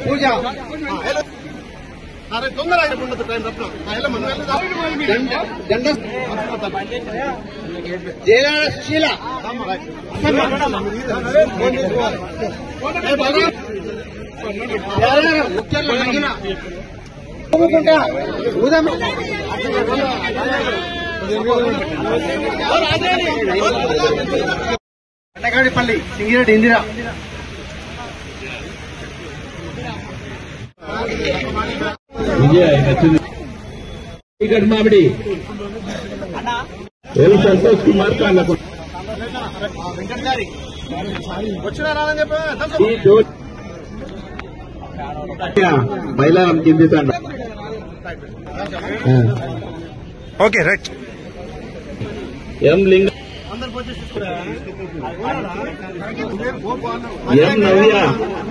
పూజ తొందర ట్రైన్ జయగాడ సుశీల అట్టగాడిపల్లి సింగిరెడ్డి ఇందిరా విజయ్ మామిడి ఎల్ సంతోష్ కుమార్ కాళ్ళకు మైలారం కింది తండ ఓకే రైట్ ఎం లింగ ఎం నవ్య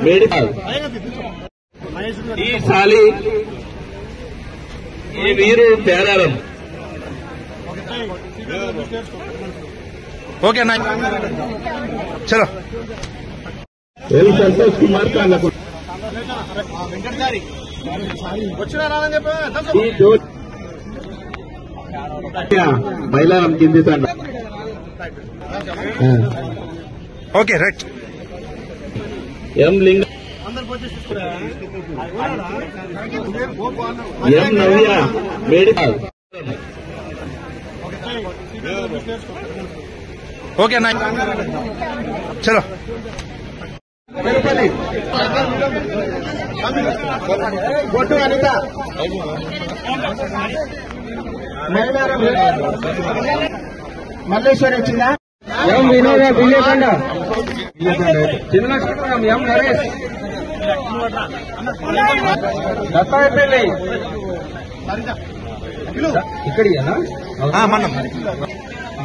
మేడికల్ ఈ సాలి ఈ వీరు పేరారం ఓకే అన్న చలో ఎల్ సంతోష్ కుమార్ కాళ్ళకు మైలారం కింది తండ ఓకే రైట్ ఎం లింగ ఎం నవ్య మేడికల్ ఓకే అన్న చలో బొట్టు అనిత మల్లేశ్వరి వచ్చిందా ఎం వినోద విజయకొండ చిన్నపురం ఎం నరేష్ దత్తాపల్లి ఇక్కడియా మనం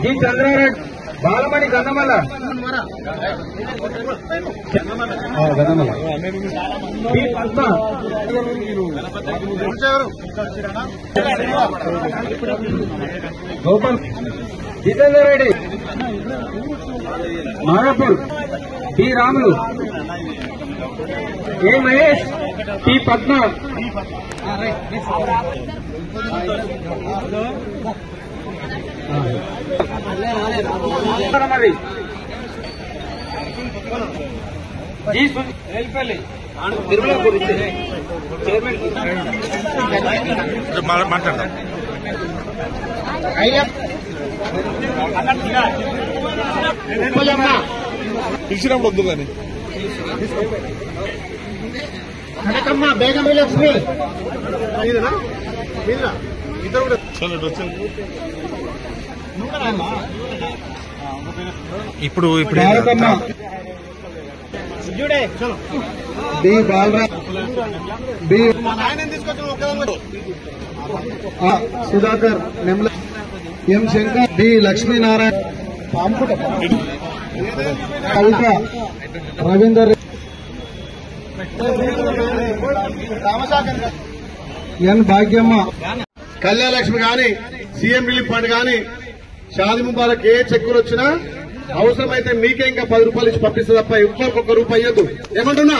G Chandra Reddy Balamani Gannamalla B Padma Gopal Jitender Reddy Nagpur B Ramulu A Mahesh P Padma మాట్లాడతాం పిలిచినప్పుడు వద్దు కానీ కనకమ్మ బేగం లక్ష్మి ఇప్పుడు B Balraj B Sudhakar Nemla M Shankar D Lakshminarayana Kavitha Ravinder N Bhagyamma Kalyana Lakshmi కానీ సీఎం రిలీఫ్ ఫండ్ కానీ షాది ముబారక్ ఏ చెక్కులు వచ్చినా అవసరమైతే మీకే ఇంకా 10 రూపాయలు ఇచ్చి పంపిస్తే తప్ప ఎవ్వరికి ఒక్క రూపాయి ఇవ్వద్దు. ఏమంటున్నా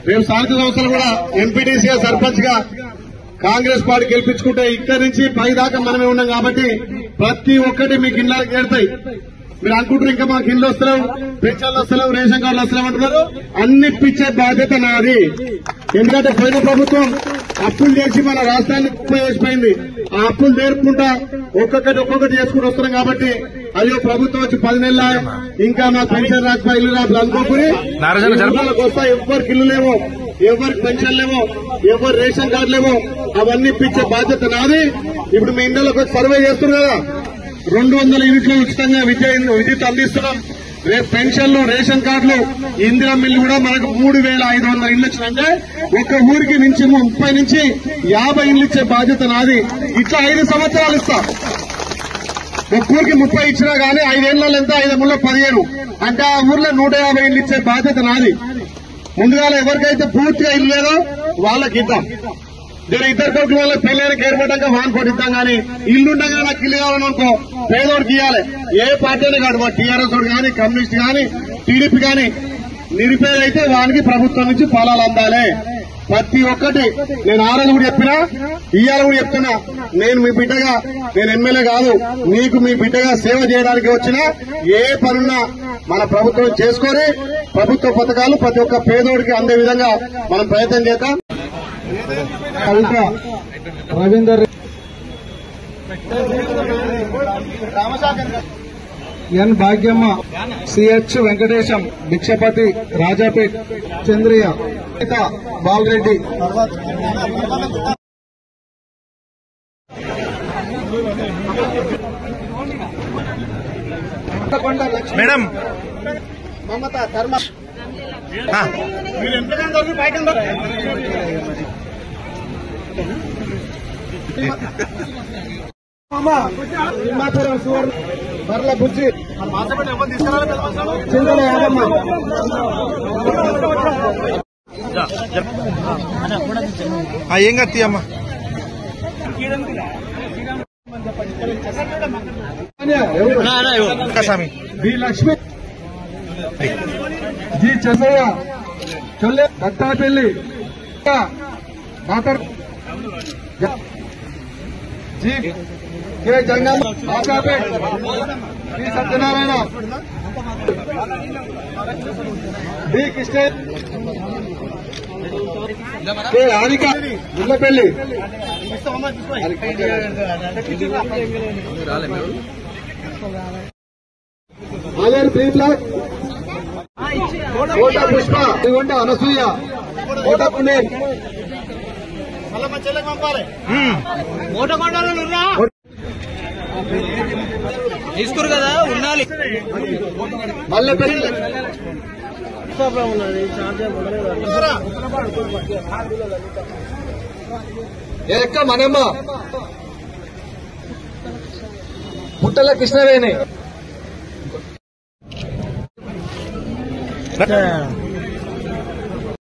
రేపు స్థానిక సంస్థలు కూడా ఎంపీటీసీగా సర్పంచ్ గా కాంగ్రెస్ పార్టీ గెలిపించుకుంటే ఇక్కడి నుంచి పై దాకా మనమే ఉన్నాం కాబట్టి ప్రతి ఒక్కటి మీకు ఇళ్ళకి చేరుతాయి. మీరు అనుకుంటారు ఇంకా మాకు ఇల్లు వస్తలేవు, పెన్షన్లు వస్తలేవు, రేషన్ కార్డులు వస్తలేవు అంటున్నారు. అన్ని ఇప్పించే బాధ్యత నాది. ఎందుకంటే పోయిన ప్రభుత్వం అప్పులు చేసి మన రాష్ట్రాన్ని చేసిపోయింది. ఆ అప్పులు తీర్పుకుంటా ఒక్కొక్కటి చేసుకుని వస్తున్నాం కాబట్టి అయ్యో ప్రభుత్వం వచ్చి 10 నెలల ఇంకా మా పెన్షన్ రాకపో ఇల్లు రాదు అనుకోకుని జనపాలకు వస్తా ఎవరికి ఇల్లు లేవో, ఎవరికి పెన్షన్ లేవో, ఎవరు రేషన్ కార్డు లేవో అవన్నీ ఇప్పించే బాధ్యత నాది. ఇప్పుడు మీ ఇండ్లకు వచ్చి సర్వే చేస్తున్నారు కదా, 200 యూనిట్లు ఉచితంగా విద్యుత్ అందిస్తున్నాం. రేపు పెన్షన్లు, రేషన్ కార్డులు, ఇందిరా మిల్లు కూడా మనకు 3,500 ఇళ్లు వచ్చినంటే ఒక ఊరికి నుంచి 30 నుంచి 50 ఇళ్లు ఇచ్చే బాధ్యత నాది. ఇట్లా 5 సంవత్సరాలు ఇస్తా. ఒక్క ఊరికి 30 ఇచ్చినా గానీ 5 ఏళ్లలో ఎంత, 5 ఏళ్లలో 15 అంటే ఆ ఊర్లో 150 ఇళ్లు ఇచ్చే బాధ్యత నాది. ముందుగా ఎవరికైతే పూర్తిగా ఇల్లు లేదో వాళ్ళకి ఇద్దాం. నేను ఇద్దరు కొడుకుల వల్ల పెళ్ళైన కేర్పడ్డాక వాన్ కొట్టిద్దాం కానీ ఇల్లుండగా నాకు ఇల్లు కావాలని అనుకో పేదోడికి ఇవ్వాలి. ఏ పార్టీ కాదు, టీఆర్ఎస్ కానీ, కమ్యూనిస్ట్ కానీ, టీడీపీ కానీ నిరుపేదైతే వానికి ప్రభుత్వం నుంచి ఫలాలు అందాలి. ప్రతి ఒక్కటి నేను ఆ రోజు కూడా చెప్పినా, ఇవాళ కూడా చెప్తున్నా. నేను మీ బిడ్డగా, నేను ఎమ్మెల్యే కాదు, మీకు మీ బిడ్డగా సేవ చేయడానికి వచ్చినా ఏ పనున్నా మన ప్రభుత్వం చేసుకొని ప్రభుత్వ పథకాలు ప్రతి ఒక్క పేదోడికి అందే విధంగా మనం ప్రయత్నం చేద్దాం. కవిత Ravinder N Bhagyamma, CH Venkatesham, Bhikshapathi, Rajapet, చంద్రియ, Bala Reddy, madam మమత ధర్మ మీరు ఎంతగానో దొరికి పైకి సింహాపురం సువర్ణ బర్ల బుజ్జి చింతల యాదమ్మ, ఏం కత్తి అమ్మా Swamy B Lakshmi, G Chennaiah, Cholle Dattapalli, doctor G K Jangam, Ashapet, D Satyanarayana, D Krishna, K Harika, Gullapalli, Alair B block, Kota Pushpa, Srigonda Anasuya, Kota పునేర్, తీసుకురు కదా ఉండాలి. మల్లెపల్లి, ఎక్క మనమ్మ, పుట్టల కృష్ణవేణి,